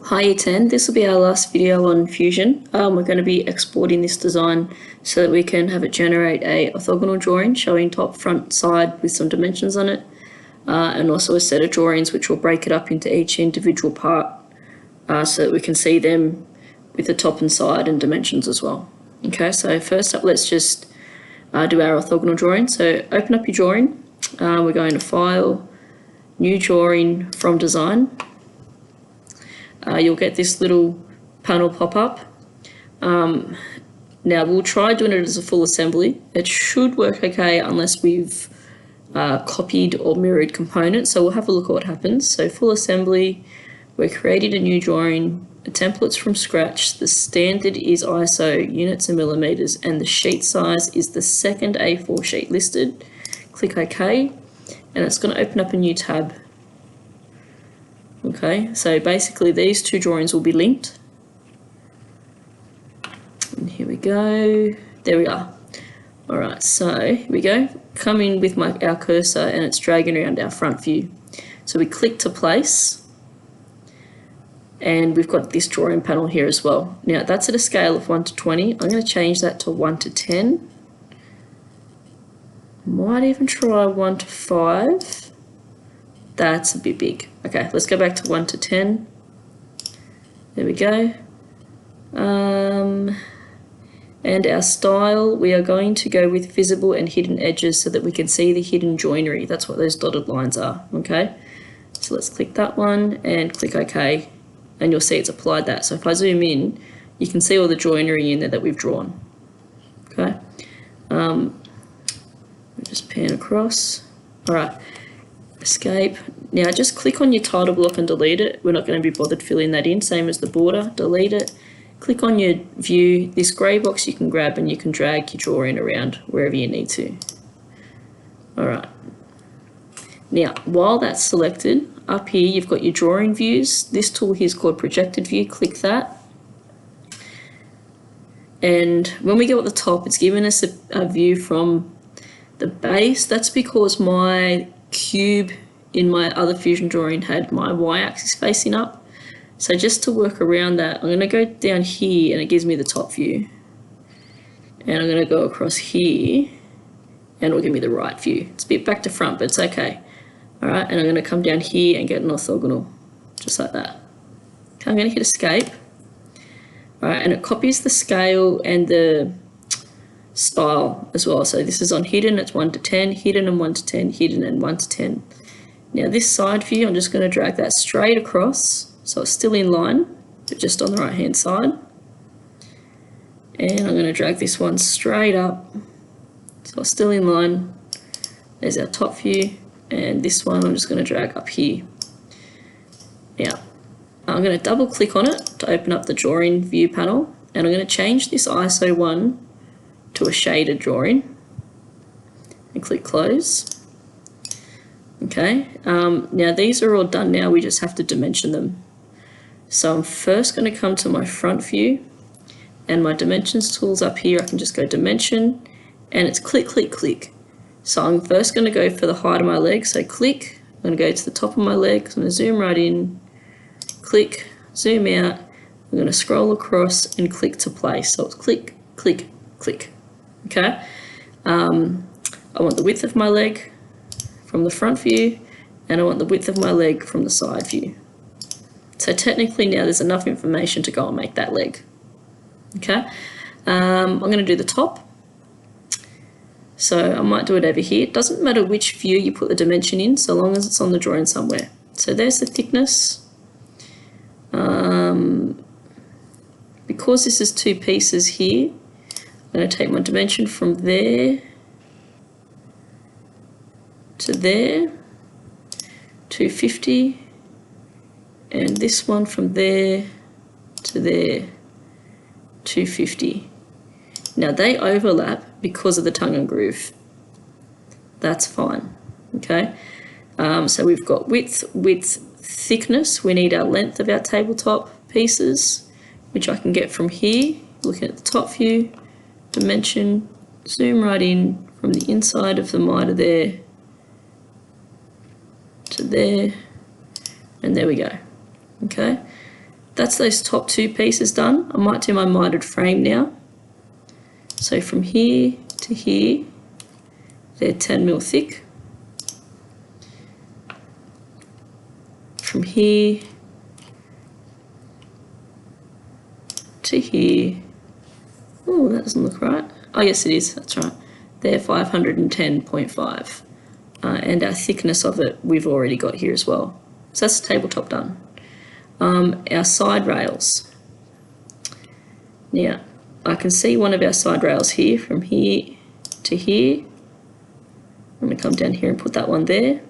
Hi Year 10, this will be our last video on Fusion. We're going to be exporting this design so that we can have it generate a orthogonal drawing showing top, front, side with some dimensions on it, and also a set of drawings which will break it up into each individual part so that we can see them with the top and side and dimensions as well. Okay, so first up, let's just do our orthogonal drawing. So open up your drawing. We're going to File, New Drawing from Design. You'll get this little panel pop up. Now we'll try doing it as a full assembly. It should work okay unless we've copied or mirrored components. So we'll have a look at what happens. So full assembly, we're creating a new drawing, the template's from scratch, the standard is ISO units and millimeters, and the sheet size is the second A4 sheet listed. Click OK, and it's going to open up a new tab. Okay, so basically these two drawings will be linked. And here we go. There we are. All right, so here we go. Come in with our cursor and it's dragging around our front view. So we click to place. And we've got this drawing panel here as well. Now that's at a scale of 1 to 20. I'm going to change that to 1 to 10. Might even try 1 to 5. That's a bit big. Okay, let's go back to 1 to 10. There we go. And our style, we are going to go with visible and hidden edges so that we can see the hidden joinery. That's what those dotted lines are, okay? So let's click that one and click OK, and you'll see it's applied that. So if I zoom in, you can see all the joinery in there that we've drawn, okay? Just pan across. All right. Escape. Now just click on your title block and delete it. We're not going to be bothered filling that in, same as the border. Delete it. Click on your view. This grey box you can grab and you can drag your drawing around wherever you need to. Alright. Now while that's selected, up here you've got your drawing views. This tool here is called projected view. Click that. And when we go at the top, it's giving us a view from the base. That's because my cube in my other Fusion drawing had my y-axis facing up. So just to work around that, I'm going to go down here and it gives me the top view. And I'm going to go across here and it'll give me the right view. It's a bit back to front, but it's okay. All right, and I'm going to come down here and get an orthogonal, just like that. Okay, I'm going to hit escape. All right, and it copies the scale and the style as well. So this is on hidden, it's 1 to 10, hidden and 1 to 10, hidden and 1 to 10. Now this side view, I'm just going to drag that straight across so it's still in line, but just on the right hand side. And I'm going to drag this one straight up so it's still in line. There's our top view, and this one I'm just going to drag up here. Now I'm going to double click on it to open up the drawing view panel, and I'm going to change this ISO one to a shaded drawing and click close. Okay, now these are all done now, we just have to dimension them. So I'm first going to come to my front view, and my dimensions tool's up here. I can just go dimension and it's click, click, click. So I'm first going to go for the height of my leg, so click, I'm going to go to the top of my leg, so I'm going to zoom right in, click, zoom out, I'm going to scroll across and click to place. So it's click, click, click. Okay, I want the width of my leg from the front view, and I want the width of my leg from the side view. So technically now there's enough information to go and make that leg. Okay, I'm going to do the top. So I might do it over here. It doesn't matter which view you put the dimension in, so long as it's on the drawing somewhere. So there's the thickness. Because this is two pieces here, I'm going to take my dimension from there to there, 250, and this one from there to there, 250. Now they overlap because of the tongue and groove. That's fine, okay? So we've got width, thickness. We need our length of our tabletop pieces, which I can get from here, looking at the top view, dimension, zoom right in from the inside of the miter there to there, and there we go. Okay, that's those top two pieces done. I might do my mitered frame now. So from here to here, they're 10mm thick. From here to here, oh, that doesn't look right. Oh yes, it is, that's right. They're 510.5. And our thickness of it, we've already got here as well. So that's the tabletop done. Our side rails. Now, I can see one of our side rails here, from here to here. I'm going to come down here and put that one there.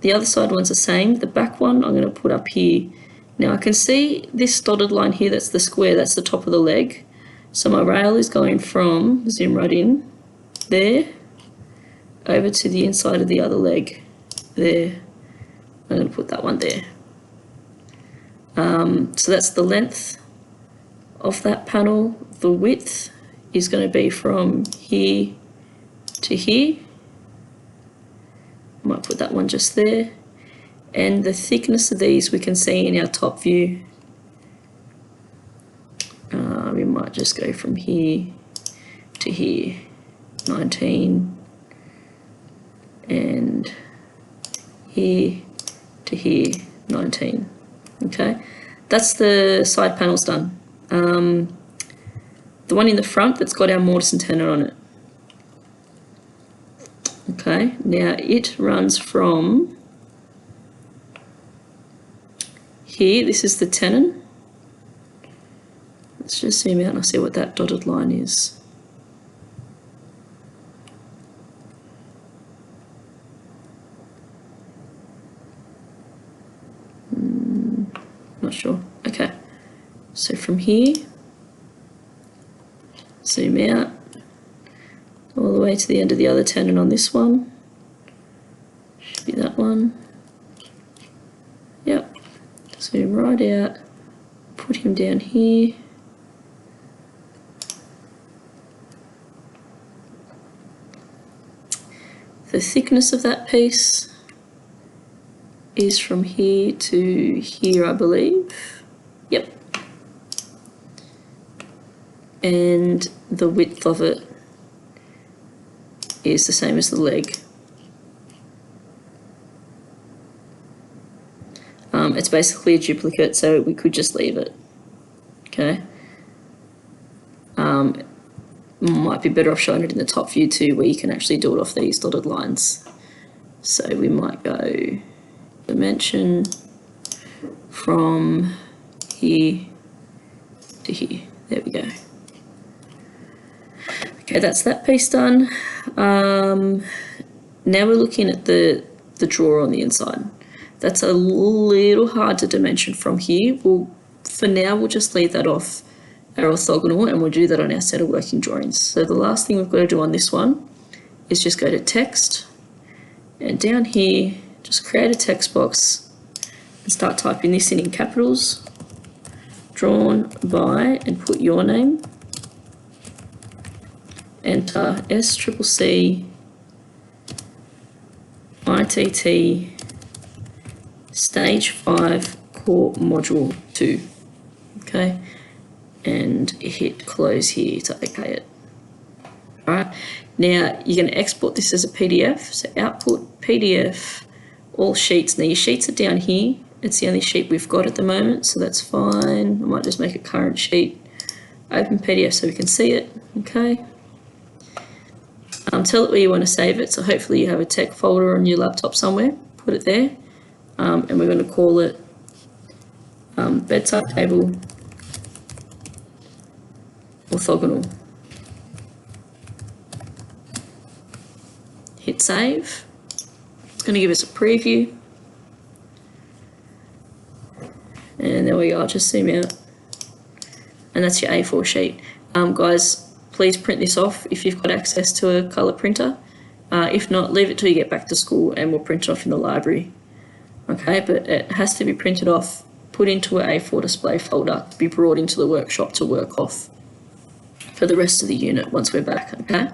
The other side one's the same. The back one I'm going to put up here. Now I can see this dotted line here, that's the square, that's the top of the leg. So my rail is going from, zoom right in, there, over to the inside of the other leg, there. I'm going to put that one there. So that's the length of that panel. The width is going to be from here to here. I might put that one just there. And the thickness of these we can see in our top view. We might just go from here to here, 19, and here to here, 19. Okay, that's the side panels done. The one in the front that's got our mortise and tenon on it. Okay, now it runs from here, this is the tenon. Let's just zoom out and I'll see what that dotted line is. Not sure. Okay, so from here, zoom out all the way to the end of the other tenon on this one. Should be that one. Yep. Zoom right out, put him down here. The thickness of that piece is from here to here, I believe. Yep. And the width of it is the same as the leg. It's basically a duplicate, so we could just leave it. Okay. Might be better off showing it in the top view too, where you can actually do it off these dotted lines. So we might go dimension from here to here. There we go. Okay, that's that piece done. Now we're looking at the drawer on the inside. That's a little hard to dimension from here. For now, we'll just leave that off our orthogonal, and we'll do that on our set of working drawings. So the last thing we've got to do on this one is just go to text, and down here, just create a text box and start typing this in capitals, drawn by, and put your name. Enter SCCC ITT Stage 5 Core Module 2. Okay, and hit close here to OK it. All right, now you can export this as a PDF. So output PDF, all sheets. Now your sheets are down here. It's the only sheet we've got at the moment, so that's fine. I might just make a current sheet. Open PDF so we can see it. Okay. Tell it where you want to save it. So hopefully you have a tech folder on your laptop somewhere. Put it there, and we're going to call it bedside table orthogonal. Hit save. It's going to give us a preview. And there we go, I'll just zoom out. And that's your A4 sheet. Guys, please print this off if you've got access to a colour printer. If not, leave it till you get back to school and we'll print it off in the library. Okay, but it has to be printed off, put into an A4 display folder, to be brought into the workshop to work off for the rest of the unit once we're back, okay?